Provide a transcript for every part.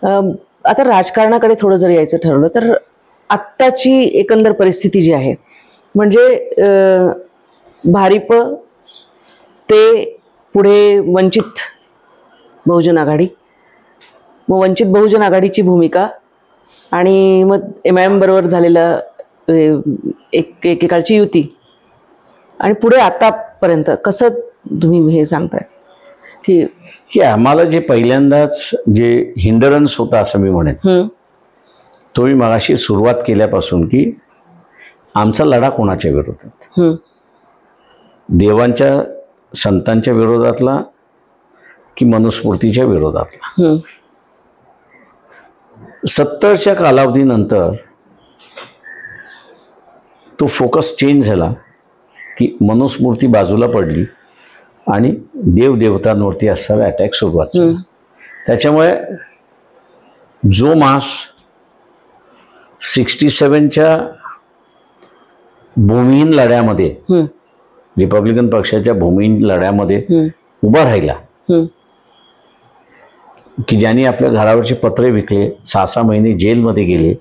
आता राजकारणाकडे थोडं जर यायचं ठरवलं तर आत्ताची एकंदर परिस्थिती जी आहे म्हणजे भारिप ते पुढे वंचित बहुजन आघाडी, मग वंचित बहुजन आघाडीची भूमिका आणि मग MIM बरोबर झालेलं एकेकाळची युती आणि पुढे आतापर्यंत कसं तुम्ही हे सांगताय की आम्हाला जे पहिल्यांदाच जे हिंडरन्स होता असं मी म्हणेन तो मी मगाशी सुरुवात केल्यापासून की आमचा लढा कोणाच्या विरोधात, देवांच्या संतांच्या विरोधातला की मनुस्मृतीच्या विरोधातला. 70च्या कालावधीनंतर तो फोकस चेंज झाला की मनुस्मृती बाजूला पडली आणि देवदेवतांवरती असणारा अटॅक सुरुवात झाला. त्याच्यामुळे जो मास 67च्या भूमिहीन लढ्यामध्ये रिपब्लिकन पक्षाच्या भूमिहीन लढ्यामध्ये उभा राहिला की ज्यांनी आपल्या घरावरचे पत्रे विकले, 6-6 महिने जेलमध्ये गेले,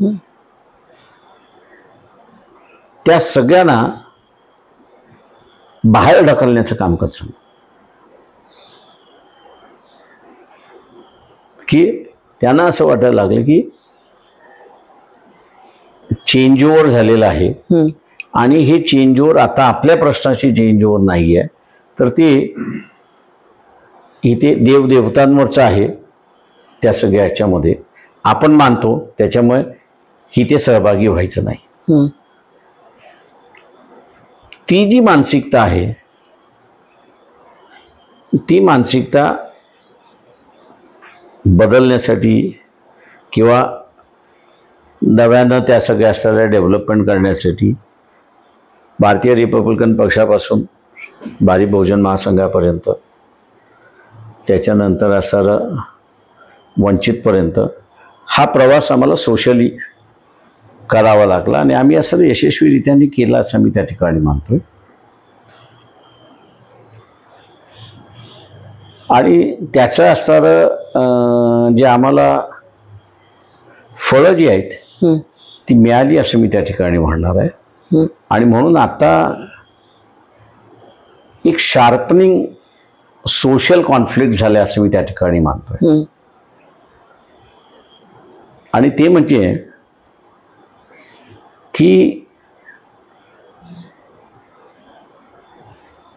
त्या सगळ्यांना बाहेर ढकलण्याचं काम करत की त्यांना असं वाटायला लागलं की चेंज ओव्हर झालेलं आहे आणि हे चेंज ओव्हर आता आपल्या प्रश्नाची चेंज ओव्हर नाही आहे, तर ते इथे देवदेवतांवरचं आहे. त्या सगळ्या याच्यामध्ये आपण मानतो, त्याच्यामुळे इथे सहभागी व्हायचं नाही. ती जी मानसिकता आहे ती मानसिकता बदलण्यासाठी किंवा नव्यानं त्या सगळ्या असणाऱ्या डेव्हलपमेंट करण्यासाठी भारतीय रिपब्लिकन पक्षापासून भारिप बहुजन महासंघापर्यंत, त्याच्यानंतर असणारं वंचितपर्यंत हा प्रवास आम्हाला सोशली करावा लागला आणि आम्ही असं यशस्वीरित्याने केला असं मी त्या ठिकाणी मानतोय. आणि त्याचं असणारं जे आम्हाला फळं जी आहेत ती मिळाली असं मी त्या ठिकाणी म्हणणार आहे. आणि म्हणून आता एक शार्पनिंग सोशल कॉन्फ्लिक्ट झाले असं मी त्या ठिकाणी मानतोय. आणि ते म्हणजे की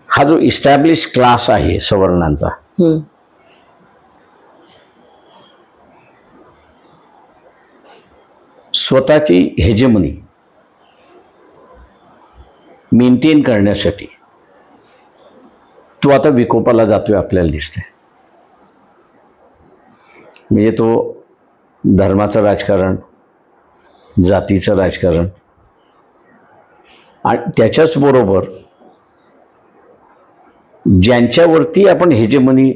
हा जो इस्टॅब्लिश क्लास आहे सवर्णांचा, स्वतःची हेजेमनी मेंटेन करण्यासाठी तो आता विकोपाला जातोय आपल्याला दिसतंय. म्हणजे तो धर्माचं राजकारण, जातीचं राजकारण आणि त्याच्याच बरोबर ज्यांच्यावरती आपण हेजेमनी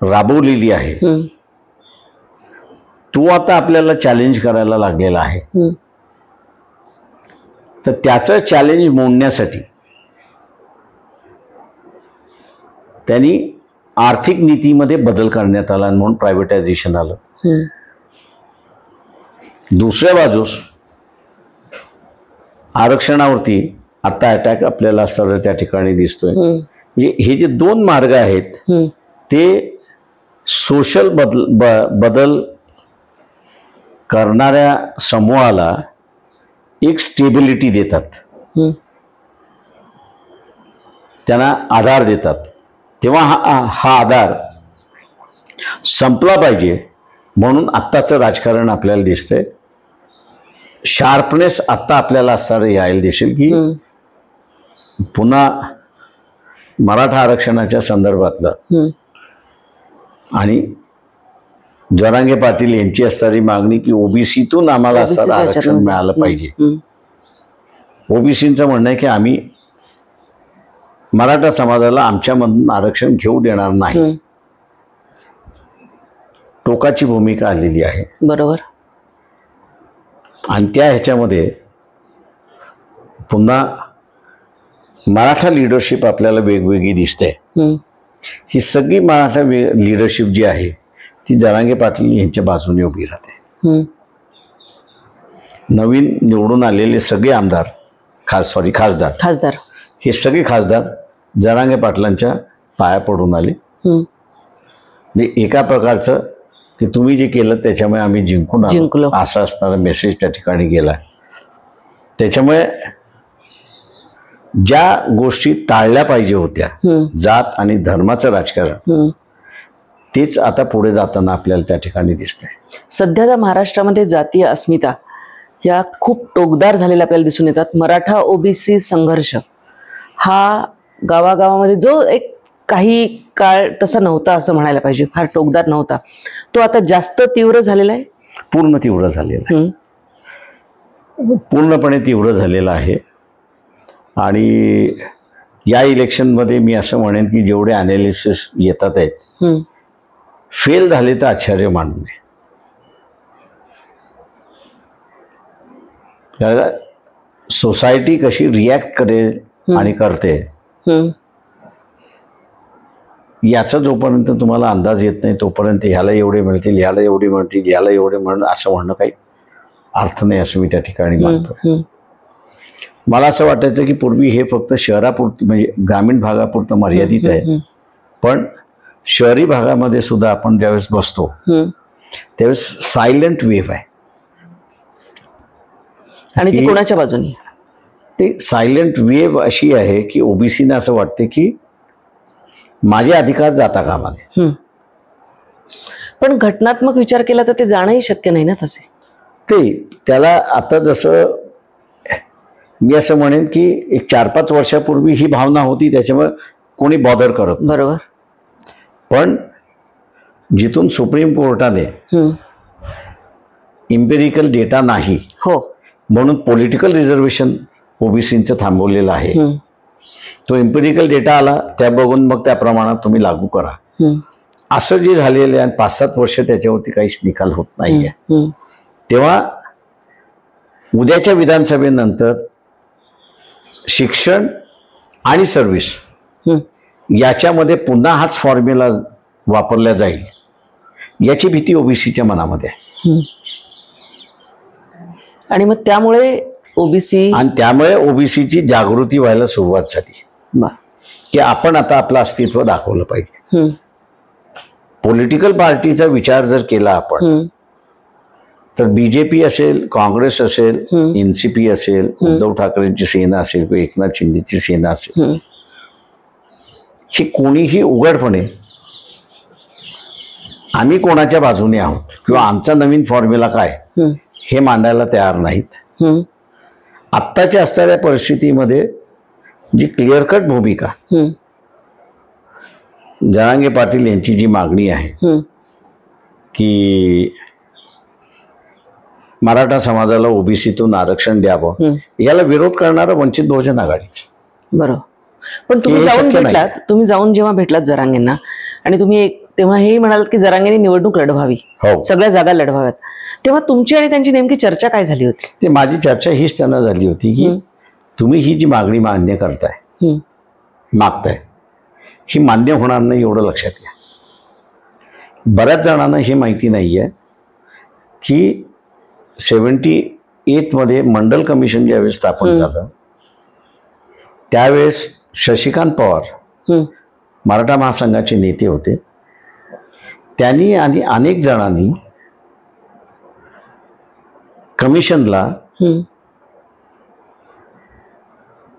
राबवलेली आहे तो आता आपल्याला चॅलेंज करायला लागलेला आहे. तर त्याचं चॅलेंज मोडण्यासाठी त्यांनी आर्थिक नीतीमध्ये बदल करण्यात आला म्हणून प्रायव्हेटायझेशन आलं. दुसऱ्या बाजूस आरक्षणावरती आता अटॅक आपल्याला सर्व त्या ठिकाणी दिसतोय. म्हणजे हे जे दोन मार्ग आहेत ते सोशल बदल करणाऱ्या समूहाला एक स्टेबिलिटी देतात, त्यांना आधार देतात. तेव्हा हा आधार संपला पाहिजे म्हणून आत्ताचं राजकारण आपल्याला दिसतंय. शार्पनेस आत्ता आपल्याला असणारं यायला दिसेल की पुन्हा मराठा आरक्षणाच्या संदर्भातलं आणि जरांगे पाटील यांची असणारी मागणी की ओबीसीतून आम्हाला असणारं आरक्षण मिळालं पाहिजे. ओबीसीचं म्हणणं आहे की आम्ही मराठा समाजाला आमच्यामधून आरक्षण घेऊ देणार नाही. टोकाची भूमिका आलेली आहे. बरोबर. आणि त्या ह्याच्यामध्ये पुन्हा मराठा लिडरशिप आपल्याला वेगवेगळी दिसते. ही सगळी मराठा लिडरशिप जी आहे ती जरांगे पाटील यांच्या बाजूने उभी राहते. हम्म. नवीन निवडून आलेले सगळे आमदार खासदार खासदार हे सगळे खासदार जरांगे पाटलांच्या पाया पडून आले. म्हणजे एका प्रकारचं की तुम्ही जे केलं त्याच्यामुळे आम्ही जिंकलो जिंकलो. असा असणारा मेसेज त्या ठिकाणी गेला. त्याच्यामुळे ज्या गोष्टी टाळल्या पाहिजे होत्या, जात आणि धर्माचं राजकारण, तेच आता पुढे जाताना आपल्याला त्या ठिकाणी दिसतंय. सध्याच्या महाराष्ट्रामध्ये जातीय अस्मिता या खूप टोकदार झालेल्या आपल्याला दिसून येतात. मराठा ओबीसी संघर्ष हा गावागावामध्ये जो एक काही काळ तसा नव्हता असं म्हणायला पाहिजे, फार टोकदार नव्हता, तो आता जास्त तीव्र झालेला आहे. पूर्ण तीव्र झालेला आहे, पूर्णपणे तीव्र झालेला आहे. आणि या इलेक्शनमध्ये मी असं म्हणेन की जेवढे अनालिसिस येतात आहेत फेल झाले तर आश्चर्य मानू नये. सोसायटी कशी रिॲक्ट करेल आणि करते याचा जोपर्यंत तुम्हाला अंदाज येत नाही तोपर्यंत ह्याला एवढे मिळतील, ह्याला एवढे मिळतील, ह्याला एवढे म्हणून असं म्हणणं काही अर्थ नाही असं मी त्या ठिकाणी मानतो. मला असं वाटायचं की पूर्वी हे फक्त शहरापुरतं म्हणजे ग्रामीण भागापुरतं मर्यादित आहे, पण शहरी भागामध्ये सुद्धा आपण ज्यावेळेस बसतो त्यावेळेस सायलेंट वेव्ह आहे. आणि ती कोणाच्या बाजूने? ते सायलेंट वेव्ह अशी आहे की ओबीसीने असं वाटते की माझे अधिकार जाता कामा नये. पण घटनात्मक विचार केला तर ते जाणंही शक्य नाही ना तसे. ते त्याला आता जसं मी असं म्हणेन की एक 4-5 वर्षापूर्वी ही भावना होती त्याच्यामुळे कोणी बॉदर करत. बरोबर. पण जिथून सुप्रीम कोर्टाने इम्पेरिकल डेटा नाही हो म्हणून पॉलिटिकल रिझर्वेशन ओबीसीचं थांबवलेलं आहे, तो इम्पेरिकल डेटा आला त्या बघून मग त्या प्रमाणात तुम्ही लागू करा असं जे झालेलं आहे. आणि 5-7 वर्ष त्याच्यावरती काहीच निकाल होत नाहीये. तेव्हा उद्याच्या विधानसभेनंतर शिक्षण आणि सर्व्हिस याच्यामध्ये पुन्हा हाच फॉर्म्युला वापरला जाईल याची भीती ओबीसीच्या मनामध्ये आहे. आणि मग त्यामुळे ओबीसीची जागृती व्हायला सुरुवात झाली की आपण आता आपलं अस्तित्व दाखवलं पाहिजे. पॉलिटिकल पार्टीचा विचार जर केला आपण तर बीजेपी असेल, काँग्रेस असेल, एनसीपी असेल, उद्धव ठाकरेंची सेना असेल किंवा एकनाथ शिंदेची सेना असेल, ही कोणीही उघडपणे आम्ही कोणाच्या बाजूने आहोत किंवा आमचा नवीन फॉर्म्युला काय हे मांडायला तयार नाहीत. आत्ताच्या असणाऱ्या परिस्थितीमध्ये जी क्लिअर कट भूमिका जरांगे पाटील यांची जी मागणी आहे की मराठा समाजाला ओबीसीतून आरक्षण द्यावं, याला विरोध करणारं वंचित बहुजन आघाडीच. बरोबर. पण तुम्ही जाऊन जेव्हा भेटलात जरांगेंना आणि तुम्ही तेव्हा हेही म्हणालात की जरांगेंनी निवडणूक लढवावी, सगळ्या जागा लढवाव्यात, तेव्हा तुमची आणि त्यांची नेमकी चर्चा काय झाली होती? ते माझी चर्चा हीच त्यांना झाली होती की तुम्ही ही जी मागणी मान्य मागताय ही मान्य होणार नाही एवढं लक्षात घ्या. बऱ्याच जणांना हे माहिती नाहीये की 78 मध्ये मंडल कमिशन ज्यावेळेस स्थापन झालं त्यावेळेस शशिकांत पवार मराठा महासंघाचे नेते होते. त्यांनी आणि अनेक जणांनी कमिशनला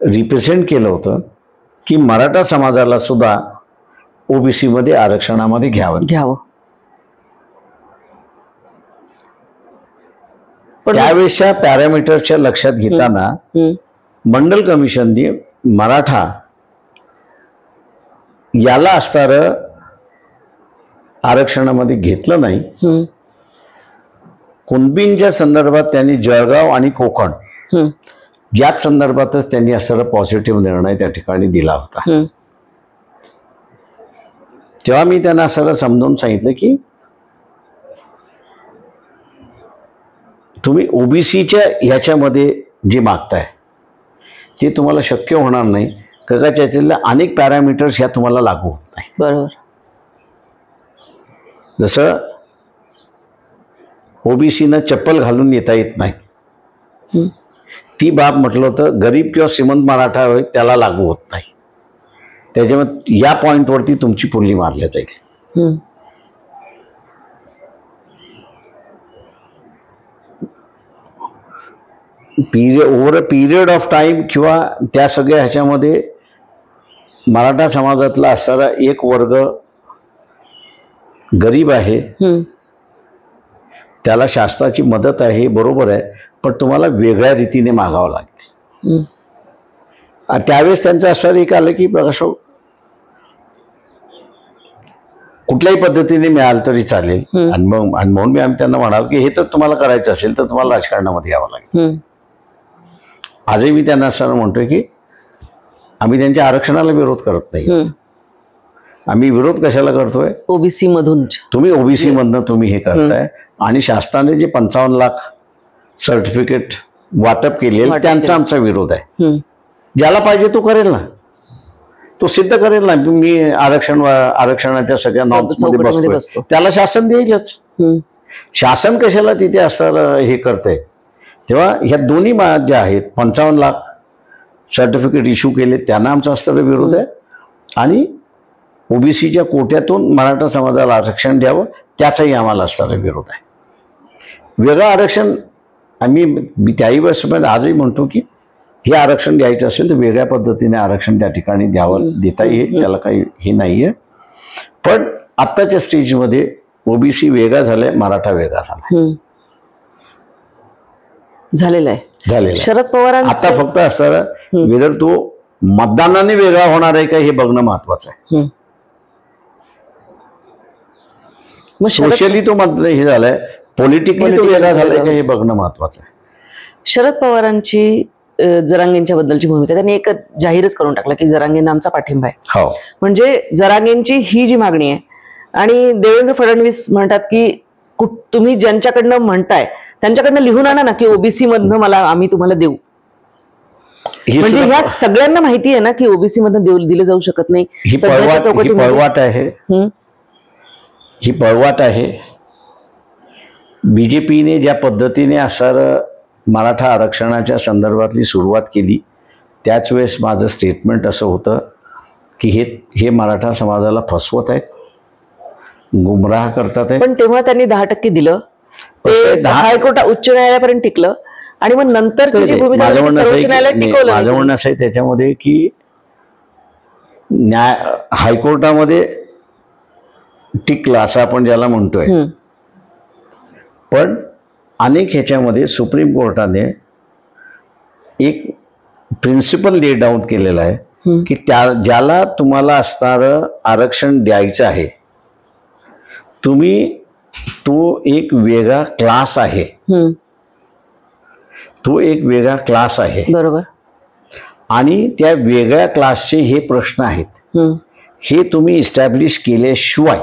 रिप्रेझेंट केलं होतं की मराठा समाजाला सुद्धा ओबीसी मध्ये आरक्षणामध्ये घ्यावं. त्यावेळेसच्या पॅरामीटरच्या लक्षात घेताना मंडल कमिशनने मराठा याला असणारं आरक्षणामध्ये घेतलं नाही. कुणबींच्या संदर्भात त्यांनी जळगाव आणि कोकण याच संदर्भातच त्यांनी असणारा पॉझिटिव्ह निर्णय त्या ठिकाणी दिला होता. तेव्हा मी त्यांना असं समजावून सांगितलं की तुम्ही ओबीसीच्या ह्याच्यामध्ये जे मागताय ते तुम्हाला शक्य होणार नाही, कारण त्याच्यातल्या अनेक पॅरामीटर्स ह्या तुम्हाला लागू होत नाही. बरोबर. जसं ओबीसीनं चप्पल घालून येता येत नाही, ती बाब म्हटलं तर गरीब किंवा श्रीमंत मराठा होय त्याला लागू होत नाही. त्याच्यामुळे या पॉइंटवरती तुमची पुल्ली मारल्या जाईल. Over a period of time किंवा त्या सगळ्या ह्याच्यामध्ये मराठा समाजातला असणारा एक वर्ग गरीब आहे, त्याला शासनाची मदत आहे, बरोबर आहे, पण तुम्हाला वेगळ्या रीतीने मागावं लागेल. त्यावेळेस त्यांचं असं एक आलं की असं कुठल्याही पद्धतीने मिळालं तरी चालेल. आणि म्हणून आम्ही त्यांना म्हणाल की हे तर तुम्हाला करायचं असेल तर तुम्हाला राजकारणामध्ये यावं लागेल. आजही मी त्यांना असताना म्हणतोय की आम्ही त्यांच्या आरक्षणाला विरोध करत नाही. आम्ही विरोध कशाला करतोय? ओबीसी मधून. तुम्ही ओबीसी मधनं तुम्ही हे करताय आणि शासनाने जे 55 लाख सर्टिफिकेट वाटप केले त्यांचा आमचा विरोध आहे. ज्याला पाहिजे तो करेल ना, तो सिद्ध करेल ना. मी आरक्षणाच्या सगळ्या नॉर्म्समध्ये बसतो, त्याला शासन देईलच. शासन कशाला तिथे असं हे करतंय? तेव्हा ह्या दोन्ही ज्या आहेत 55 लाख सर्टिफिकेट इश्यू केले त्यांना आमचा असणारा विरोध आहे आणि ओबीसीच्या कोट्यातून मराठा समाजाला आरक्षण द्यावं त्याचाही आम्हाला असणारा विरोध आहे. वेगळं आरक्षण मी त्याही वेळेस आजही म्हणतो की हे आरक्षण द्यायचं असेल तर वेगळ्या पद्धतीने आरक्षण त्या ठिकाणी देता येईल, त्याला काही हे नाहीये. पण आत्ताच्या स्टेजमध्ये ओबीसी वेगळा झालाय, मराठा वेगळा झालेला आहे. शरद पवार आता फक्त असणारा वेदर तो मतदानाने वेगळा होणार आहे का हे बघणं महत्वाचं आहे. सोशली तो हे झालाय, पॉलिटिकली तो वेगळा झालाय का हे बघणं महत्वाचं आहे. शरद पवारांची जरांगेंच्या बद्दलची भूमिका त्यांनी एक जाहीरच करून टाकला की जरांगेंना आमचा पाठिंबा आहे. म्हणजे जरांगेंची ही जी मागणी आहे आणि देवेंद्र फडणवीस म्हणतात की तुम्ही ज्यांच्याकडनं म्हणताय त्यांच्याकडनं लिहून आणा ना की ओबीसी मधनं आम्ही तुम्हाला देऊ. म्हणजे ह्या सगळ्यांना माहिती आहे ना की ओबीसी मधनं दिलं जाऊ शकत नाही. ही पळवाट आहे. बीजेपीने ज्या पद्धतीने असणारं मराठा आरक्षणाच्या संदर्भातली सुरुवात केली त्याच वेळेस माझं स्टेटमेंट असं होतं की हे मराठा समाजाला फसवत आहेत, गुमराह करतात. पण तेव्हा त्यांनी 10% दिलं, हायकोर्ट उच्च न्यायालयापर्यंत टिकलं आणि मग नंतर माझं म्हणणं असं आहे त्याच्यामध्ये की हायकोर्टामध्ये टिकलं असं आपण ज्याला म्हणतोय, पण अनेक ह्याच्यामध्ये सुप्रीम कोर्टाने एक प्रिन्सिपल ले डाऊन केलेला आहे की ज्याला तुम्हाला असणारं आरक्षण द्यायचं आहे तो एक वेगळा क्लास आहे, बरोबर. आणि त्या वेगळ्या क्लासचे हे प्रश्न आहेत, हे तुम्ही इस्टॅब्लिश केल्याशिवाय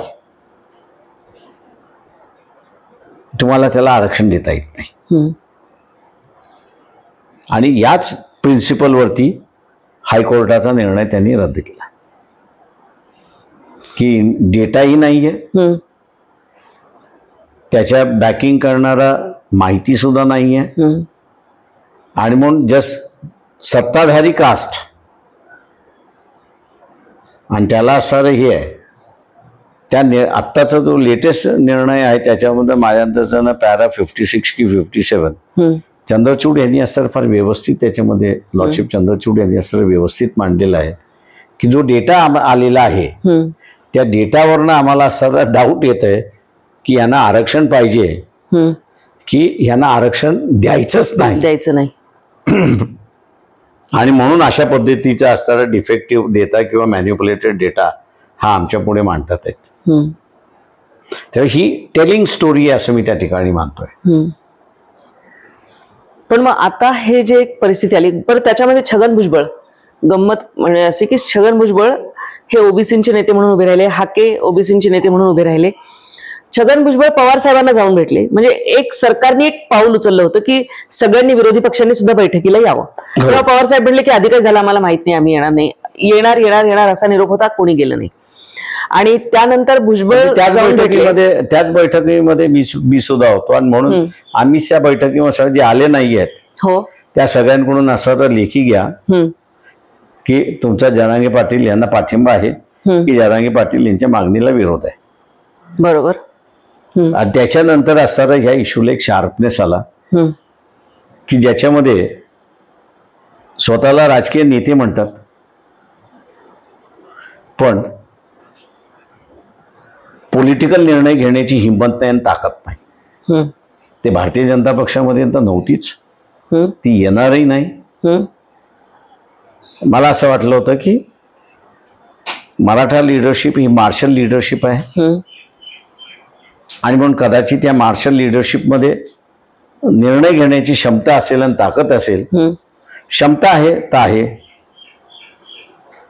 तुम्हाला त्याला आरक्षण देता येत नाही. आणि याच प्रिन्सिपलवरती हायकोर्टाचा निर्णय त्यांनी रद्द केला की डेटाही नाहीये, त्याच्या बॅकिंग करणारा माहिती सुद्धा नाहीये, आणि म्हणून जस्ट सत्ताधारी कास्ट आणि त्याला असणारं हे आहे. आत्ताचा जो लेटेस्ट निर्णय आहे त्याच्यामध्ये माझ्या अंदाजानं पॅरा 56 की 57 चंद्रचूड यांनी असताना फार व्यवस्थित त्याच्यामध्ये लॉर्डशिप चंद्रचूड यांनी असताना व्यवस्थित मांडलेला आहे की जो डेटा आलेला आहे त्या डेटावरनं आम्हाला असताना डाऊट येत आहे की यांना आरक्षण पाहिजे की यांना आरक्षण द्यायचं नाही. आणि म्हणून अशा पद्धतीचा असणारा डिफेक्टिव्ह डेटा किंवा मॅन्युप्युलेटेड डेटा हा आमच्या पुढे मांडतात आहेत. तर ही टेलिंग स्टोरी आहे असं मी त्या ठिकाणी मानतोय. पण मग आता हे जे एक परिस्थिती आली परत त्याच्यामध्ये छगन भुजबळ गंमत म्हणजे असे की छगन भुजबळ हे ओबीसींचे नेते म्हणून उभे राहिले, हाके ओबीसींचे नेते म्हणून उभे राहिले. छगन भुजबळ पवार साहेबांना जाऊन भेटले. म्हणजे एक सरकारने एक पाऊल उचललं होतं की सगळ्यांनी विरोधी पक्षांनी सुद्धा बैठकीला यावं. तेव्हा पवार साहेब म्हणले की आधी काय झालं आम्हाला माहित नाही, आम्ही येणार नाही, येणार असा निरोप होता, कोणी गेलं नाही. आणि त्यानंतर भुजबळ त्याच बैठकीमध्ये मी सुद्धा होतो आणि म्हणून आम्ही त्या बैठकीमध्ये जे आले नाही आहेत हो त्या सगळ्यांकडून असं लेखी घ्या की तुमचा जरांगे पाटील यांना पाठिंबा आहे की जरांगे पाटील यांच्या मागणीला विरोध आहे. बरोबर. आणि त्याच्यानंतर असताना ह्या इश्यूला एक शार्पनेस आला की ज्याच्यामध्ये स्वतःला राजकीय नेते म्हणतात पण पॉलिटिकल निर्णय घेण्याची हिंमत नाही आणि ताकद नाही. ते भारतीय जनता पक्षामध्ये तर नव्हतीच, ती येणारही नाही. मला असं वाटलं होतं की मराठा लिडरशिप ही मार्शल लिडरशिप आहे आणि म्हणून कदाचित या मार्शल लिडरशिपमध्ये निर्णय घेण्याची क्षमता असेल आणि ताकद असेल. क्षमता आहे तर आहे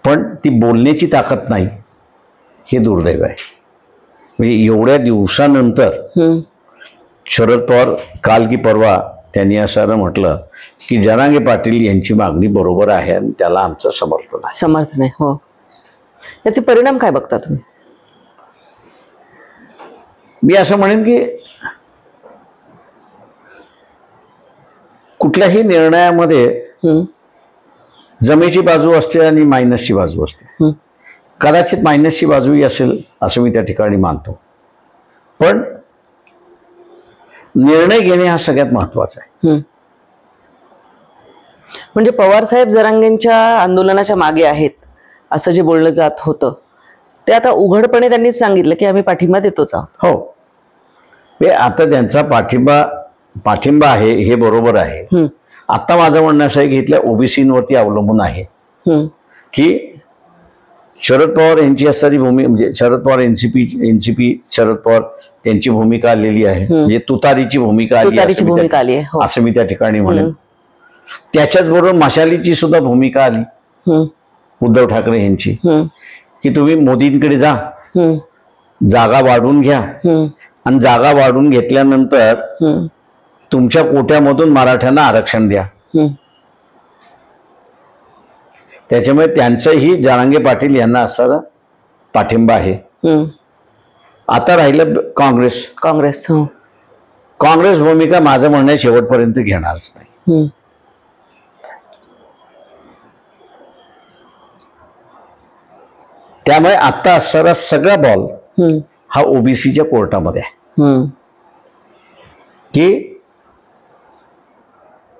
पण ती बोलण्याची ताकद नाही, हे दुर्दैव आहे. म्हणजे एवढ्या दिवसानंतर शरद पवार काल की परवा त्यांनी असं म्हटलं की जरांगे पाटील यांची मागणी बरोबर आहे आणि त्याला आमचं समर्थन आहे. हो, याचे परिणाम काय बघता तुम्ही? मी असं म्हणेन की कुठल्याही निर्णयामध्ये जमेची बाजू असते आणि मायनसची बाजू असते. कदाचित मायनसची बाजूही असेल असं मी त्या ठिकाणी मानतो, पण निर्णय घेणे हा सगळ्यात महत्वाचा आहे. म्हणजे पवार साहेब जरांगेंच्या आंदोलनाच्या मागे आहेत असं जे बोललं जात होतं ते आता उघडपणे त्यांनी सांगितलं की आम्ही पाठिंबा देतोच आहोत. हो, आता त्यांचा पाठिंबा आहे हे बरोबर आहे. आता माझं म्हणणं असं आहे की इथल्या ओबीसीवरती अवलंबून आहे की शरद पवार यांची असणारी भूमिका, म्हणजे शरद पवार एनसीपी शरद पवार त्यांची भूमिका आलेली आहे, म्हणजे तुतारीची भूमिका आली असं मी त्या ठिकाणी म्हणेन. त्याच्याच बरोबर मशालीची सुद्धा भूमिका आली उद्धव ठाकरे यांची की तुम्ही मोदींकडे जा, जागा वाढवून घ्या आणि जागा वाढवून घेतल्यानंतर तुमच्या कोट्यामधून मराठ्यांना आरक्षण द्या. त्याच्यामुळे त्यांचंही जरांगे पाटील यांना असा पाठिंबा आहे. आता राहिलं काँग्रेस भूमिका माझं म्हणणं शेवटपर्यंत घेणारच नाही. त्यामुळे आता असणारा सगळा बॉल हा ओबीसीच्या कोर्टामध्ये आहे की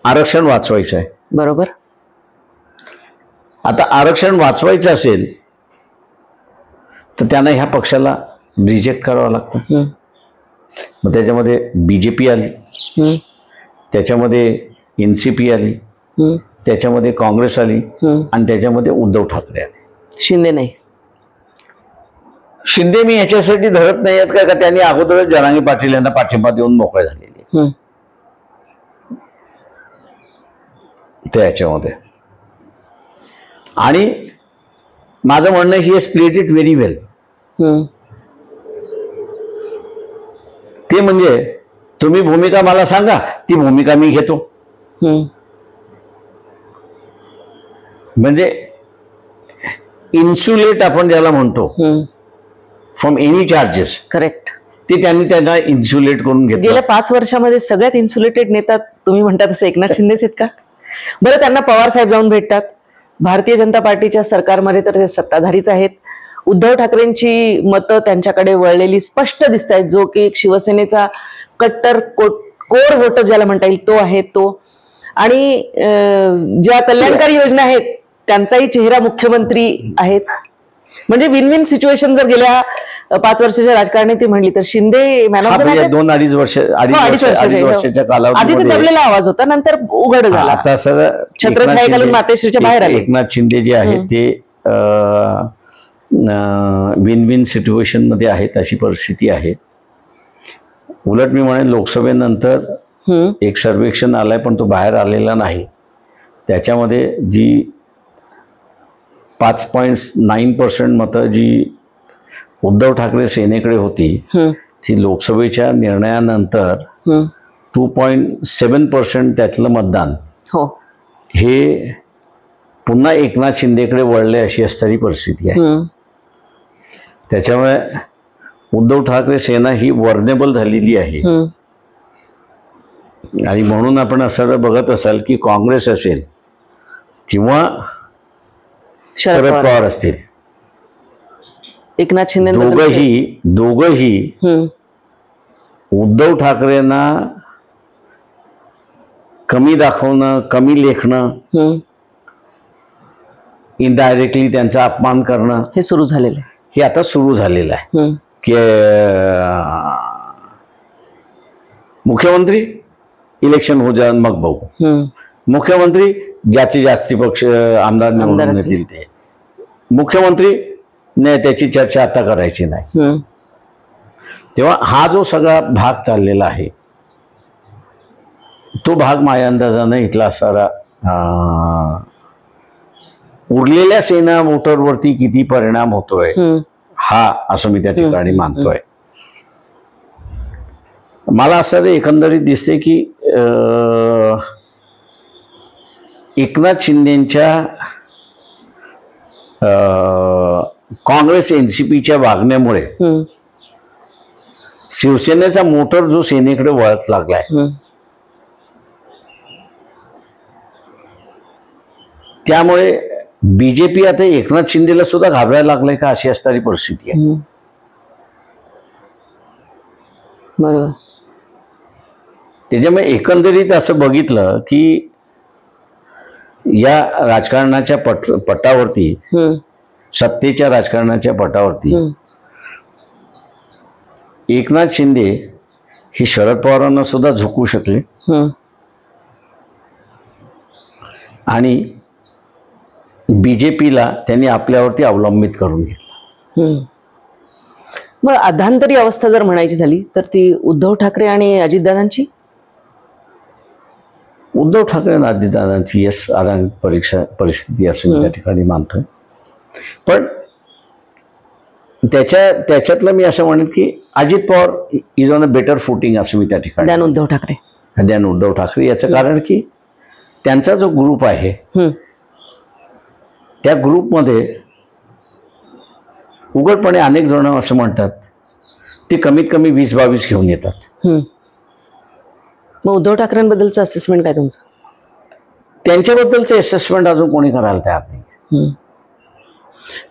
आरक्षण वाचवायचं आहे. बरोबर. आता आरक्षण वाचवायचं असेल तर त्यांना ह्या पक्षाला रिजेक्ट करावं लागतं. मग त्याच्यामध्ये बीजेपी आली, त्याच्यामध्ये एनसीपी आली, त्याच्यामध्ये काँग्रेस आली आणि त्याच्यामध्ये उद्धव ठाकरे आले. शिंदे नाही. शिंदे मी ह्याच्यासाठी धरत नाही आहेत का त्यांनी अगोदरच जरांगे पाटील यांना पाठिंबा देऊन मोकळे झालेले ते याच्यामध्ये. आणि माझं म्हणणं ही स्प्लिट इट व्हेरी वेल. ते म्हणजे तुम्ही भूमिका मला सांगा, ती भूमिका मी घेतो. म्हणजे इन्सुलेट आपण ज्याला म्हणतो फ्रॉम एनी चार्जेस. करेक्ट. ते त्यांना इन्सुलेट करून घेतलं. गेल्या 5 वर्षामध्ये सगळ्यात इन्सुलेटेड नेता तुम्ही म्हणतात तसं एकनाथ शिंदेच आहेत का? बरं, त्यांना पवार साहेब जाऊन भेटतात. भारतीय जनता पार्टीच्या सरकारमध्ये तर ते सत्ताधारीच आहेत. उद्धव ठाकरेंची मतं त्यांच्याकडे वळलेली स्पष्ट दिसत आहेत, जो की शिवसेनेचा कट्टर कोर वोटर ज्याला म्हणता येईल तो आहे तो. आणि ज्या कल्याणकारी योजना आहेत त्यांचाही चेहरा मुख्यमंत्री आहेत. म्हणजे विन विन सिच्युएशन जर गेल्या 5 वर्षाच्या राजकारणात म्हणली तर Shinde man of the match. 2-2.5 वर्षाच्या कालावधीमध्ये आधी दबलेला आवाज होता, नंतर उघड झाला. आता सर छत्रछाया घालून मातेश्रीच्या बाहेर आले. एकनाथ शिंदे जे आहेत ते विन विन सिच्युएशन मध्ये आहेत अशी परिस्थिती आहे. उलट मी म्हणेन लोकसभेनंतर एक सर्वेक्षण आलाय पण तो बाहेर आलेला नाही. त्याच्यामध्ये जी 5.9% मतं जी उद्धव ठाकरे सेनेकडे होती ती लोकसभेच्या निर्णयानंतर 2.7% त्यातलं मतदान हे पुन्हा एकनाथ शिंदेकडे वळले अशी असणारी परिस्थिती आहे. त्याच्यामुळे उद्धव ठाकरे सेना ही वर्नेबल झालेली आहे. आणि म्हणून आपण असं बघत असाल की काँग्रेस असेल किंवा शरद पवार असतील, एकनाथ शिंदे दोघही उद्धव ठाकरेंना कमी दाखवणं, कमी लेखणं, इनडायरेक्टली त्यांचा अपमान करणं हे सुरू झालेलं आहे. हे आता सुरू झालेलं आहे. की मुख्यमंत्री इलेक्शन हो जा मग बघू, मुख्यमंत्री ज्याचे जास्ती पक्ष आमदार निवडून येतील ते मुख्यमंत्री, नाही त्याची चर्चा आता करायची नाही. तेव्हा हा जो सगळा भाग चाललेला आहे तो भाग माझ्या अंदाजानं इथला सारा उरलेल्या सेना वोटरवरती किती परिणाम होतोय हा, असं मी त्या ठिकाणी मानतोय. मला असं एकंदरीत दिसते की एकनाथ शिंदेच्या काँग्रेस एनसीपीच्या वागण्यामुळे शिवसेनेचा मोटर जो सेनेकडे वळत लागलाय, त्यामुळे बीजेपी आता एकनाथ शिंदेला सुद्धा घाबरायला लागलाय का, अशी असणारी परिस्थिती आहे. बरोबर. त्याच्यामुळे एकंदरीत असं बघितलं की या राजकारणाच्या पटावरती, सत्तेच्या राजकारणाच्या पटावरती एकनाथ शिंदे हे शरद पवारांना सुद्धा झुकू शकले आणि बीजेपीला त्यांनी आपल्यावरती अवलंबित करून घेतलं. मग अधांतरी अवस्था जर म्हणायची झाली तर ती उद्धव ठाकरे आणि अजितदादांची. उद्धव ठाकरे आणि अजितदादांची यस अधांत परिस्थिती असं मी त्या ठिकाणी मानतोय. पण त्याच्यातलं मी असं म्हणेन की Ajit Pawar is on a better footing असं मी त्या ठिकाणी द्यान उद्धव ठाकरे. याचं कारण की त्यांचा जो ग्रुप आहे त्या ग्रुपमध्ये उघडपणे अनेक जण असं म्हणतात ते कमीत कमी 20-22 घेऊन येतात. मग उद्धव ठाकरेंबद्दलचं असेसमेंट काय तुमचं? त्यांच्याबद्दलचं असेसमेंट अजून कोणी करायला तयार नाही.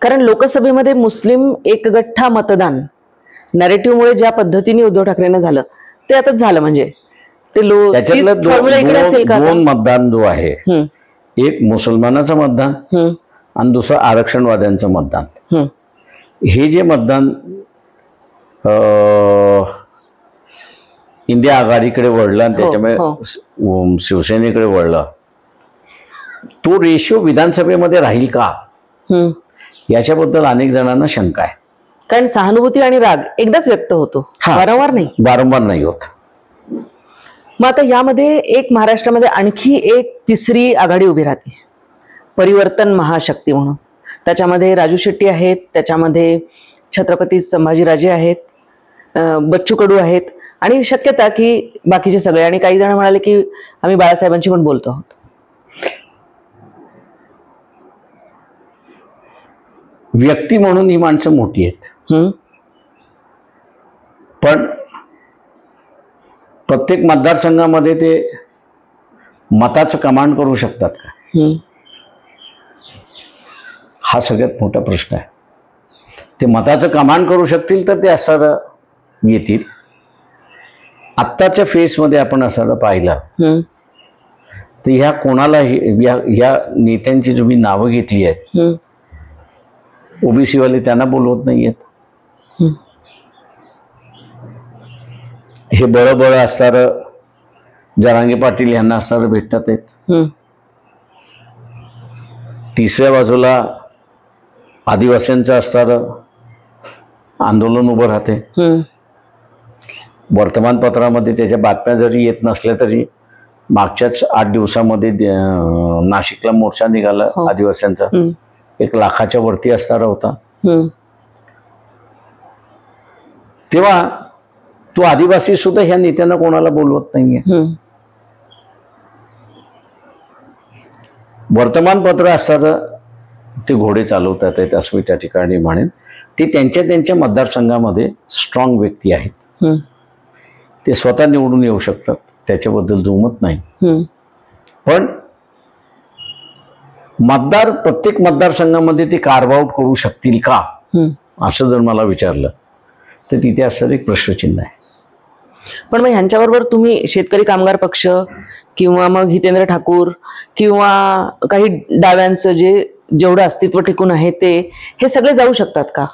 कारण लोकसभेमध्ये मुस्लिम एकगठ्ठा मतदान नॅरेटिव्हमुळे ज्या पद्धतीने उद्धव ठाकरेंना झालं ते आताच झालं. म्हणजे ते त्याच्यातलं दोन मतदान जो आहे, एक मुसलमानाचं मतदान आणि दुसरं आरक्षणवाद्यांचं मतदान. हे जे मतदान इंडिया आघाडीकडे वळलं आणि त्याच्यामुळे शिवसेनेकडे वळलं, तो रेशिओ विधानसभेमध्ये राहील का याच्याबद्दल अनेक जणांना शंका आहे. कारण सहानुभूती आणि राग एकदाच व्यक्त होतो, वारंवार नाही होत. मग आता यामध्ये एक महाराष्ट्रामध्ये आणखी एक तिसरी आघाडी उभी राहते, परिवर्तन महाशक्ती म्हणून. त्याच्यामध्ये राजू शेट्टी आहेत, त्याच्यामध्ये छत्रपती संभाजीराजे आहेत, बच्चू कडू आहेत आणि शक्यता की बाकीचे सगळे. आणि काही जण म्हणाले की आम्ही बाळासाहेबांची पण बोलतो आहोत. व्यक्ती म्हणून ही माणसं मोठी आहेत, पण प्रत्येक मतदारसंघामध्ये ते मताचं कमांड करू शकतात का, हा सगळ्यात मोठा प्रश्न आहे. ते मताचं कमांड करू शकतील तर ते असं येतील. आत्ताच्या फेसमध्ये आपण असं पाहिलं तर ह्या कोणाला ह्या नेत्यांची जो मी नावं घेतली आहेत, ओबीसी वाले त्यांना बोलवत नाहीयेत. हे बळबळ असणारं जरांगे पाटील यांना असणारं भेटतात आहेत. तिसऱ्या बाजूला आदिवासींचं असणारं आंदोलन उभं राहते. वर्तमानपत्रामध्ये त्याच्या बातम्या जरी येत नसल्या तरी मागच्याच 8 दिवसामध्ये नाशिकला मोर्चा निघाला आदिवासींचा, 1 लाखाच्या वरती असणारा होता. तेव्हा तो आदिवासी सुद्धा ह्या नेत्यांना कोणाला बोलवत नाहीये. वर्तमानपत्र असणारं ते घोडे चालवतात आहेत असं मी त्या ठिकाणी म्हणेन. ते त्यांच्या त्यांच्या मतदारसंघामध्ये स्ट्रॉंग व्यक्ती आहेत. ते स्वतः निवडून येऊ शकतात, त्याच्याबद्दल दुमत नाही. पण मतदार प्रत्येक मतदारसंघामध्ये ते कार्व आउट करू शकतील का, असं जर मला विचारलं तर तिथे असं एक प्रश्नचिन्ह आहे. पण मग ह्यांच्याबरोबर तुम्ही शेतकरी कामगार पक्ष किंवा मग हितेंद्र ठाकूर किंवा काही डाव्यांचं जेवढं अस्तित्व टिकून आहे ते हे सगळे जाऊ शकतात का?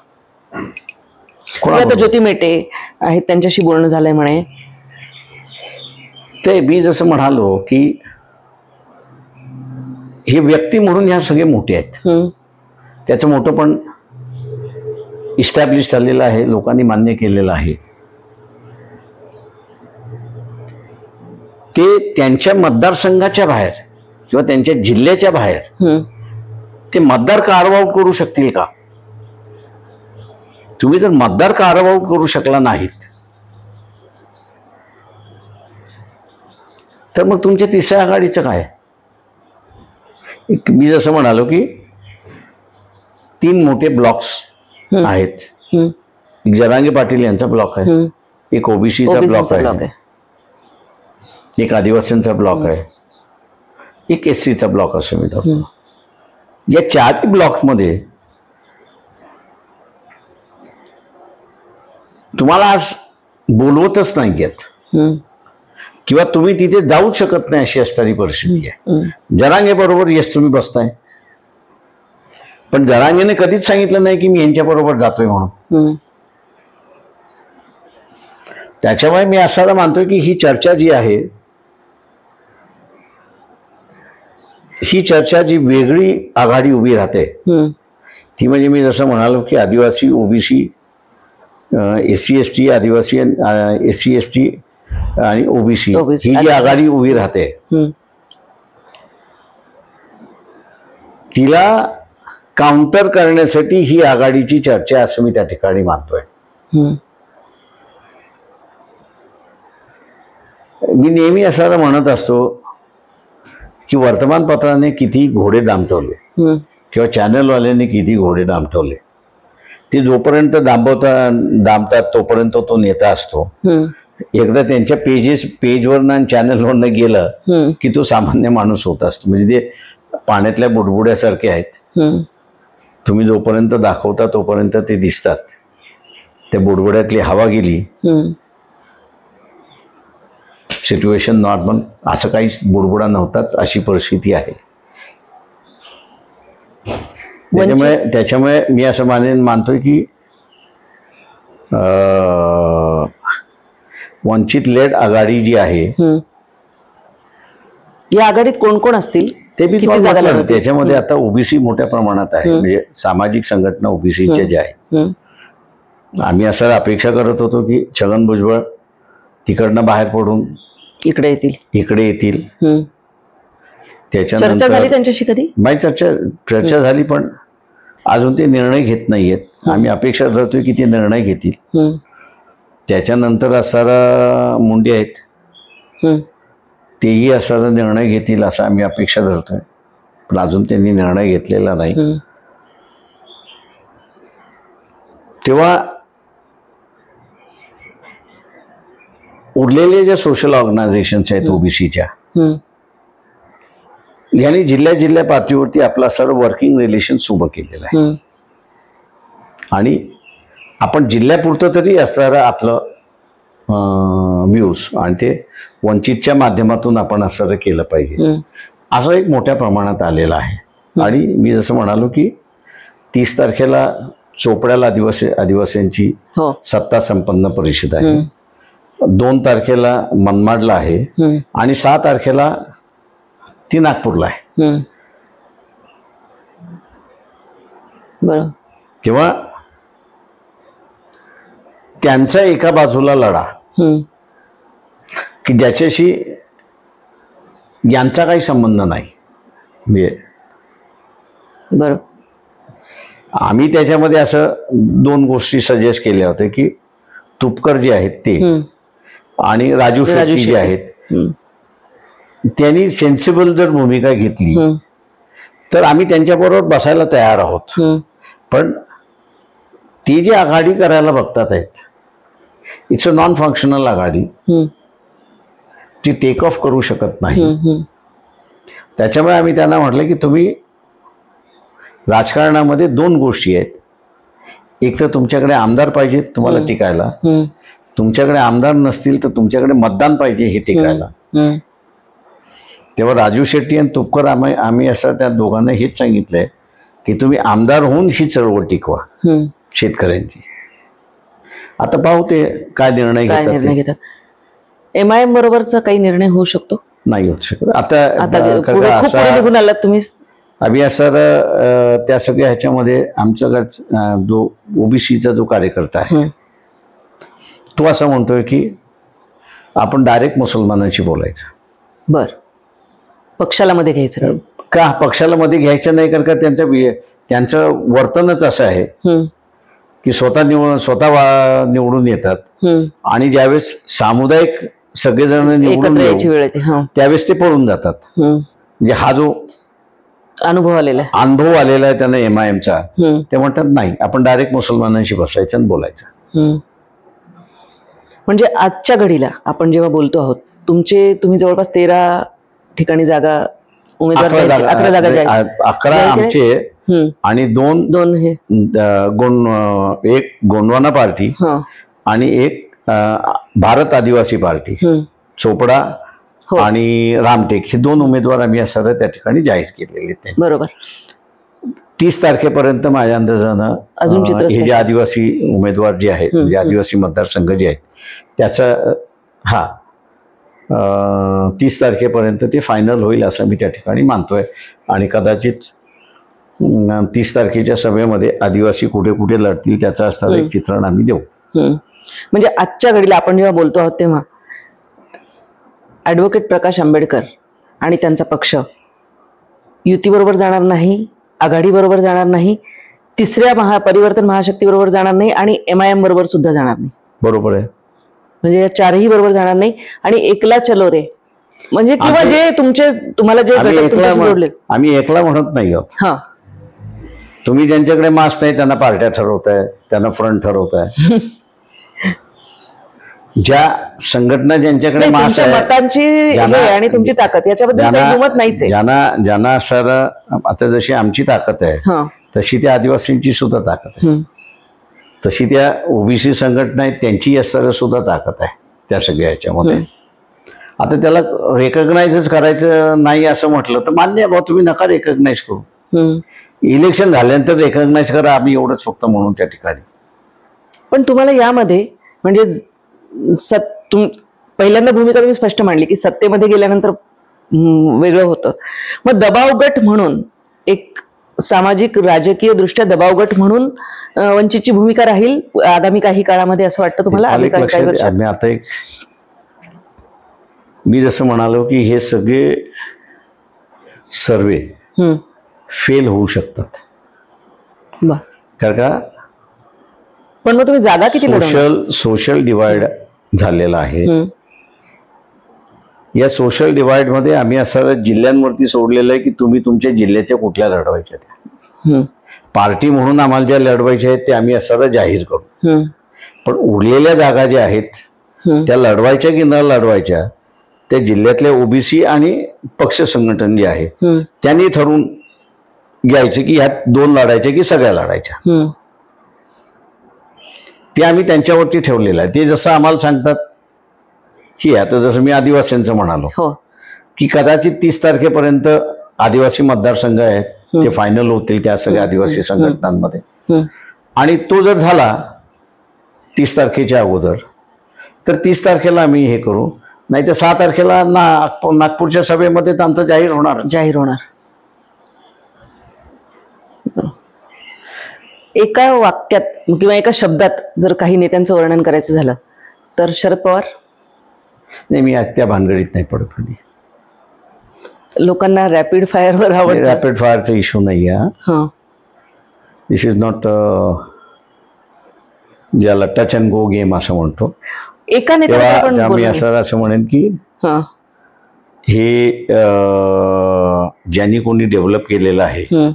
आता ज्योती मेटे आहेत, त्यांच्याशी बोलणं झालंय म्हणे. ते मी जसं म्हणालो की हे व्यक्ती म्हणून ह्या सगळे मोठे आहेत. त्याचं मोठं पण इस्टॅब्लिश झालेलं आहे, लोकांनी मान्य केलेलं आहे. ते त्यांच्या मतदारसंघाच्या बाहेर किंवा त्यांच्या जिल्ह्याच्या बाहेर ते मतदार कार्व आउट करू शकतील का? तुम्ही जर मतदार कार्व आउट करू शकला नाहीत तर मग तुमच्या तिसऱ्या आघाडीचं काय? मी जसं म्हणालो की 3 मोठे ब्लॉक्स आहेत. एक जरांगे पाटील यांचा ब्लॉक आहे, एक ओबीसीचा ब्लॉक आहे, एक आदिवासींचा ब्लॉक आहे, एक एससीचा ब्लॉक असं मी धरतो. या 4 ब्लॉकमध्ये तुम्हाला आज बोलवतच नाही आहेत किंवा तुम्ही तिथे जाऊच शकत नाही अशी असणारी परिस्थिती आहे. जरांगे बरोबर येस तुम्ही बसताय, पण जरांगेने कधीच सांगितलं नाही की मी यांच्या बरोबर जातोय म्हणून. त्याच्यामुळे मी असायला मानतोय की ही चर्चा जी आहे, ही चर्चा जी वेगळी आघाडी उभी राहते ती म्हणजे मी जसं म्हणालो की आदिवासी, ओबीसी, एससी एसटी, आदिवासी, एससी एसटी आणि ओबीसी ही जी आघाडी उभी राहते तिला काउंटर करण्यासाठी ही आघाडीची चर्चा असं मी त्या ठिकाणी मानतोय. मी नेहमी असं म्हणत असतो की वर्तमानपत्राने किती घोडे दामटवले किंवा चॅनलवाल्याने किती घोडे दामटवले, ते जोपर्यंत दामतात तोपर्यंत तो नेता असतो. एकदा त्यांच्या पेजवरनं चॅनलवरनं गेलं की तो सामान्य माणूस होत असतो. म्हणजे ते पाण्यातल्या बुडबुड्यासारखे आहेत. तुम्ही जोपर्यंत दाखवता तोपर्यंत ते दिसतात. त्या बुडबुड्यातली हवा गेली, सिच्युएशन नॉर्मल, असं काहीच बुडबुडा नव्हताच अशी परिस्थिती आहे. त्याच्यामुळे मी असं मानतोय की वंचित लेड आघाडी जी आहे, या आघाडीत कोण कोण असतील ते बी त्याच्यामध्ये आता ओबीसी मोठ्या प्रमाणात आहे. म्हणजे सामाजिक संघटना ओबीसीच्या ज्या आहेत. आम्ही असं अपेक्षा करत होतो की छगन भुजबळ तिकडनं बाहेर पडून इकडे येतील. त्याच्यानंतर चर्चा झाली त्यांच्याशी कधी? माहीत चर्चा झाली, पण अजून ते निर्णय घेत नाहीयेत. आम्ही अपेक्षा धरतोय की ते निर्णय घेतील. त्याच्यानंतर असणारा मुंडे आहेत, तेही असणारा निर्णय घेतील असं आम्ही अपेक्षा धरतोय, पण अजून त्यांनी निर्णय घेतलेला नाही. तेव्हा उरलेले जे सोशल ऑर्गनायझेशन्स आहेत ओबीसीच्या, यांनी जिल्ह्या पातळीवरती आपला सर्व वर्किंग रिलेशन्स उभं केलेलं आहे. आणि आपण जिल्ह्यापुरतं तरी असणारं आपलं व्ह्यूज आणि ते वंचितच्या माध्यमातून आपण असं केलं पाहिजे, असं एक मोठ्या प्रमाणात आलेलं आहे. आणि मी जसं म्हणालो की 30 तारखेला चोपड्याला आदिवासींची सत्ता संपन्न परिषद आहे, 2 तारखेला मनमाडला आहे आणि 6 तारखेला ती नागपूरला आहे. तेव्हा त्यांचा एका बाजूला लढा की ज्याच्याशी यांचा काही संबंध नाही. बरं, आम्ही त्याच्यामध्ये असं 2 गोष्टी सजेस्ट केल्या होत्या की तुपकर जे आहेत ते आणि राजू शेट्टी जे आहेत, त्यांनी सेन्सिबल जर भूमिका घेतली तर आम्ही त्यांच्याबरोबर बसायला तयार आहोत. पण ती जी आघाडी करायला बघतात आहेत, इट्स अ नॉन फंक्शनल आघाडी. ती टेक ऑफ करू शकत नाही. त्याच्यामुळे आम्ही त्यांना म्हटलं की तुम्ही राजकारणामध्ये दोन गोष्टी आहेत. एक तर तुमच्याकडे आमदार पाहिजेत तुम्हाला टिकायला, तुमच्याकडे आमदार नसतील तर तुमच्याकडे मतदान पाहिजे हे टिकायला. तेव्हा राजू शेट्टी आणि तुपकर आम्ही असं त्या दोघांना हेच सांगितलंय की तुम्ही आमदार होऊन ही चळवळ टिकवा शेतकऱ्यांची. आता पाहू ते काय निर्णय घेतात. MIM बरोबरचा काही निर्णय होऊ शकतो? नाही होऊ शकत. आता निघून आलात तुम्ही. अभिया सर त्या सगळ्या ह्याच्यामध्ये आमचा जो ओबीसीचा जो कार्यकर्ता आहे तो असं म्हणतोय की आपण डायरेक्ट मुसलमानांशी बोलायचं. बर, पक्षाला मध्ये घ्यायचं का? पक्षाला मध्ये घ्यायचं नाही, कारण का त्यांचं वर्तनच असं आहे की स्वतः निवडून येतात आणि ज्यावेळेस सामुदायिक सगळेजण निवडून त्यावेळेस ते पळून जातात. म्हणजे हा जो अनुभव आलेला आहे त्यांना MIMचा, ते म्हणतात नाही आपण डायरेक्ट मुसलमानांशी बसायचं आणि बोलायचं. म्हणजे आजच्या घडीला आपण जेव्हा बोलतो आहोत, तुम्ही जवळपास 13 ठिकाणी जागा उमेदवार 11 आमचे आणि दोन हे एक गोंडवाना पार्टी आणि एक भारत आदिवासी पार्टी, चोपडा आणि रामटेक, हे 2 उमेदवार आम्ही असं त्या ठिकाणी जाहीर केलेले आहेत. बरोबर. 30 तारखेपर्यंत माझ्या अंदाजानं हे जे आदिवासी उमेदवार जे आहेत, म्हणजे आदिवासी मतदारसंघ जे आहेत त्याचा 30 तारखेपर्यंत ते फायनल होईल असं मी त्या ठिकाणी मानतोय. आणि कदाचित 30 तारखेच्या सभेमध्ये आदिवासी कुठे कुठे लढतील त्याचं असणारं एक चित्रण आम्ही देऊ. म्हणजे आजच्या घडीला आपण जेव्हा बोलतो आहोत तेव्हा ॲडव्होकेट प्रकाश आंबेडकर आणि त्यांचा पक्ष युतीबरोबर जाणार नाही, आघाडीबरोबर जाणार नाही, तिसऱ्या परिवर्तन महाशक्तीबरोबर जाणार नाही आणि MIM बरोबर सुद्धा जाणार नाही. बरोबर आहे. म्हणजे या 4ही बरोबर जाणार नाही आणि एकला चलो रे, म्हणजे किंवा जे तुम्हाला जे जोडले, आम्ही एकला म्हणत नाही आहोत. तुम्ही ज्यांच्याकडे मास नाही त्यांना पार्ट्या ठरवताय, त्यांना फ्रंट ठरवताय. ज्या संघटना ज्यांच्याकडे मास आहे, मतांची आणि तुमची ताकद याच्याबद्दल दुमत नाहीच आहे. ज्यांना सर आता जशी आमची ताकद आहे तशी त्या आदिवासींची सुद्धा ताकद आहे, तशी त्या ओबीसी संघटना आहेत त्यांची सुद्धा ताकद आहे त्या सगळ्या ह्याच्यामध्ये. आता त्याला रेकग्नाइजच करायचं नाही असं म्हटलं तर मान्य आहे, तुम्ही नका रेकग्नाइज करू. इलेक्शन झाल्यानंतर रेकग्नाइज करा, आम्ही एवढंच फक्त म्हणून त्या ठिकाणी. पण तुम्हाला यामध्ये म्हणजे पहिल्यांदा भूमिका तुम्ही स्पष्ट मांडली की सत्तेमध्ये गेल्यानंतर वेगळं होतं. मग दबाव गट म्हणून, एक सामाजिक राजकीय दृष्ट्या दबाव गट म्हणून वंचितची भूमिका राहील आगामी काही काळामध्ये असं वाटतं तुम्हाला? आता एक मी जसं म्हणालो की हे सगळे सर्वे फेल होऊ शकतात. कारण का? पण मग तुम्ही जागा किती? सोशल डिवाइड झालेला आहे. या सोशल डिवाइड मध्ये आम्ही असं जिल्ह्यांवरती सोडलेलं आहे की तुम्ही तुमच्या जिल्ह्याच्या कुठल्या लढवायच्या त्या. पार्टी म्हणून आम्हाला ज्या लढवायच्या आहेत ते आम्ही असं जाहीर करू. पण उरलेल्या जागा ज्या आहेत त्या लढवायच्या की न लढवायच्या त्या जिल्ह्यातल्या ओबीसी आणि पक्ष संघटन जे आहे त्यांनी ठरवून घ्यायचं की ह्यात 2 लढायच्या की सगळ्या लढायच्या. ते आम्ही त्यांच्यावरती ठेवलेलं आहे. ते जसं आम्हाला सांगतात की आता जसं मी आदिवासींचं म्हणालो की कदाचित 30 तारखेपर्यंत आदिवासी मतदारसंघ आहेत ते फायनल होतील त्या सगळ्या आदिवासी संघटनांमध्ये. आणि तो जर झाला 30 तारखेच्या अगोदर तर 30 तारखेला आम्ही हे करू, नाही तर 6 तारखेला नागपूरच्या सभेमध्ये तर आमचं जाहीर होणार. एका वाक्यात किंवा एका शब्दात जर काही नेत्यांचं वर्णन करायचं झालं तर शरद पवार? नाही, मी आज त्या भानगडीत नाही पडत कधी. लोकांना रॅपिड फायरवर आवडतं. रॅपिड फायरचा इश्यू नाही आहे. दिस इज नॉट ज्याला टच अँड गो गेम असं म्हणतो. एका नेत्याला मी असं म्हणेन की हे ज्यांनी कोणी डेव्हलप केलेलं आहे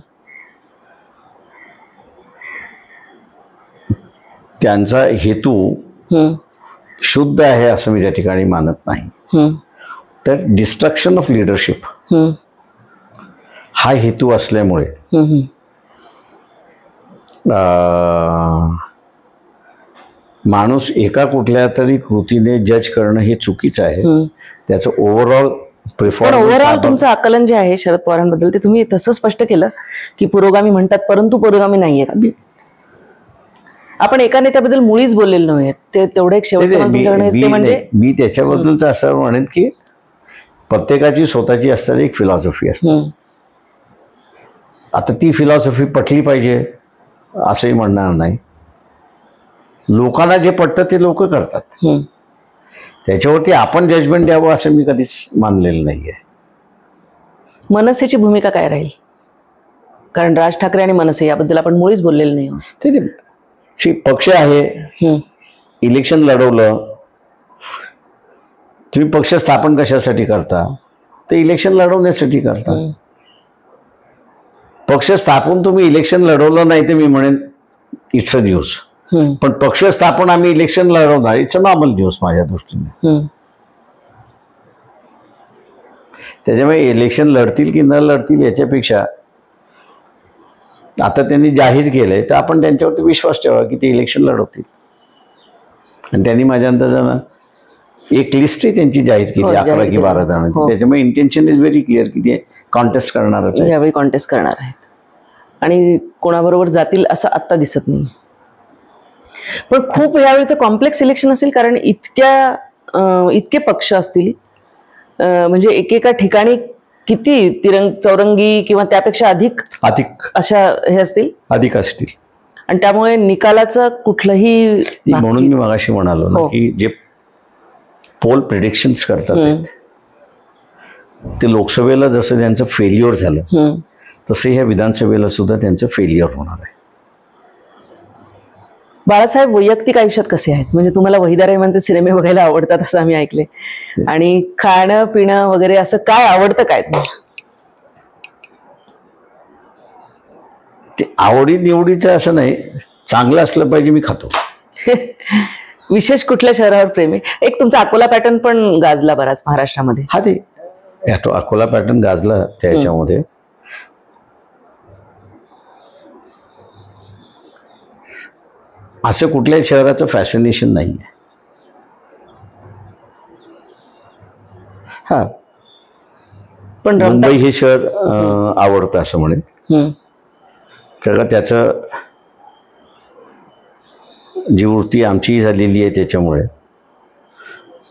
त्यांचा हेतू शुद्ध आहे असं मी त्या ठिकाणी मानत नाही. तर डिस्ट्रक्शन ऑफ लिडरशिप हा हेतू असल्यामुळे माणूस एका कुठल्या तरी कृतीने जज करणं हे चुकीचं आहे. त्याचं ओव्हरऑल ओव्हरऑल तुमचं आकलन जे आहे शरद पवारांबद्दल ते तुम्ही तसं स्पष्ट केलं की पुरोगामी म्हणतात परंतु पुरोगामी नाहीये. आपण एका नेत्याबद्दल मुळीच बोललेलो नव्हे. ते तेवढे एक शेवटचं म्हणजे मी त्याच्याबद्दलच असं म्हणेन की प्रत्येकाची स्वतःची असणारी एक फिलॉसॉफी असते. आता ती फिलॉसॉफी पटली पाहिजे असंही म्हणणार नाही. लोकांना जे पटतं ते लोक करतात. त्याच्यावरती आपण जजमेंट द्यावं असं मी कधीच मानलेलं नाहीये. मनसेची भूमिका काय राहील? कारण राज ठाकरे आणि मनसे याबद्दल आपण मुळीच बोललेलं नाही. ते पक्ष आहे, इलेक्शन लढवलं. तुम्ही पक्ष स्थापन कशासाठी करता? ते इलेक्शन लढवण्यासाठी करता. पक्ष स्थापन तुम्ही इलेक्शन लढवलं नाही तर मी म्हणेन इट्स अ न्यूज. पण पक्ष स्थापन आम्ही इलेक्शन लढवणार इट्स अ नॉर्मल न्यूज माझ्या दृष्टीने. त्याच्यामुळे इलेक्शन लढतील की न लढतील याच्यापेक्षा आता त्यांनी जाहीर केलंय तर आपण त्यांच्यावरती विश्वास ठेवा की ते इलेक्शन लढवतील. आणि त्यांनी माझ्या अंदाजानं एक लिस्टही त्यांची जाहीर केली 11 की 12 जणांची. त्याच्यामुळे इंटेन्शन इज व्हेरी क्लिअर की ते कॉन्टेस्ट करणारच आहे. यावेळी कॉन्टेस्ट करणार आहेत आणि कोणाबरोबर जातील असं आत्ता दिसत नाही. पण खूप यावेळीचं कॉम्प्लेक्स इलेक्शन असेल कारण इतके पक्ष असतील. म्हणजे एकेका ठिकाणी किती चौरंगी किंवा त्यापेक्षा अधिक अशा हे असतील, अधिक असतील. आणि त्यामुळे निकालाचं कुठलंही म्हणून मी मगाशी म्हणालो ना की जे पोल प्रिडिक्शन्स करतात ते लोकसभेला जसं त्यांचं फेल्युअर झालं तसं ह्या विधानसभेला सुद्धा त्यांचं फेल्युअर होणार आहे. बाळासाहेब वैयक्तिक आयुष्यात कसे आहेत? म्हणजे तुम्हाला वहिदा रेहमानचे सिनेमे बघायला आवडतात असं आम्ही ऐकले. आणि खाणं पिणं वगैरे असं काय आवडतं काय तुम्हाला? ते आवडी निवडीचं असं नाही, चांगलं असलं पाहिजे मी खातो. विशेष कुठल्या शहरावर प्रेम आहे? एक तुमचा अकोला पॅटर्न पण गाजला बराच महाराष्ट्रामध्ये. हा ते अकोला पॅटर्न गाजला त्याच्यामध्ये. असं कुठल्याही शहराचं फॅसिनेशन नाही आहे. हा पण मुंबई हे शहर आवडतं असं म्हणेन. कारण त्याचं जी वृत्ती आमचीही झालेली आहे त्याच्यामुळे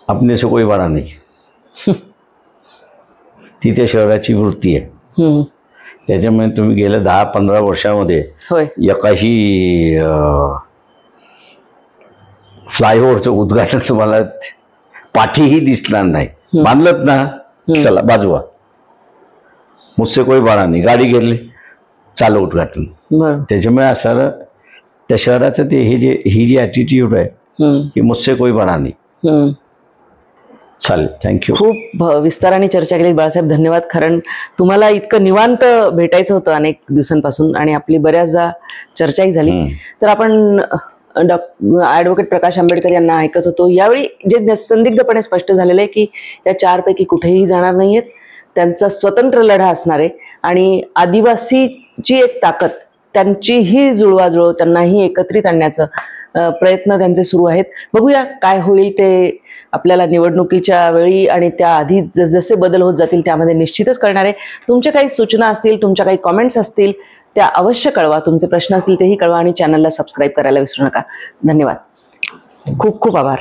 अपने से कोई बरा नाही ती त्या शहराची वृत्ती आहे. त्याच्यामुळे तुम्ही गेल्या 10-15 वर्षामध्ये एकाही फ्लायओव्हरचं उद्घाटन तुम्हाला पाठीही दिसणार नाही. बांधलत ना चला बाजूला मुझसे कोई बरा नाही, गाडी गेली चालू उद्घाटन. त्याच्यामुळे असं त्या शहराचं ते ही जी ॲटिट्यूड आहे की मुझसे कोई बरा नाही. चालेल, थँक्यू. खूप विस्ताराने चर्चा केली बाळासाहेब, धन्यवाद. कारण तुम्हाला इतकं निवांत भेटायचं होतं अनेक दिवसांपासून आणि आपली बऱ्याचदा चर्चाही झाली. तर आपण ॲडव्होकेट प्रकाश आंबेडकर यांना ऐकत होतो. यावेळी जे संदिग्धपणे स्पष्ट झालेलं आहे की या 4 पैकी कुठेही जाणार नाहीयेत. त्यांचा स्वतंत्र लढा असणार आहे आणि आदिवासीची एक ताकद, त्यांचीही जुळवाजुळव, त्यांनाही एकत्रित आणण्याचं प्रयत्न त्यांचे सुरू आहेत. बघूया काय होईल ते आपल्याला निवडणुकीच्या वेळी आणि त्या आधी जसे बदल होत जातील त्यामध्ये निश्चितच कळणार आहे. तुमच्या काही सूचना असतील, तुमच्या काही कॉमेंट्स असतील त्या अवश्य कळवा. तुमचे प्रश्न असतील तेही कळवा आणि चॅनलला सबस्क्राईब करायला विसरू नका. धन्यवाद. खूप खूप आभार.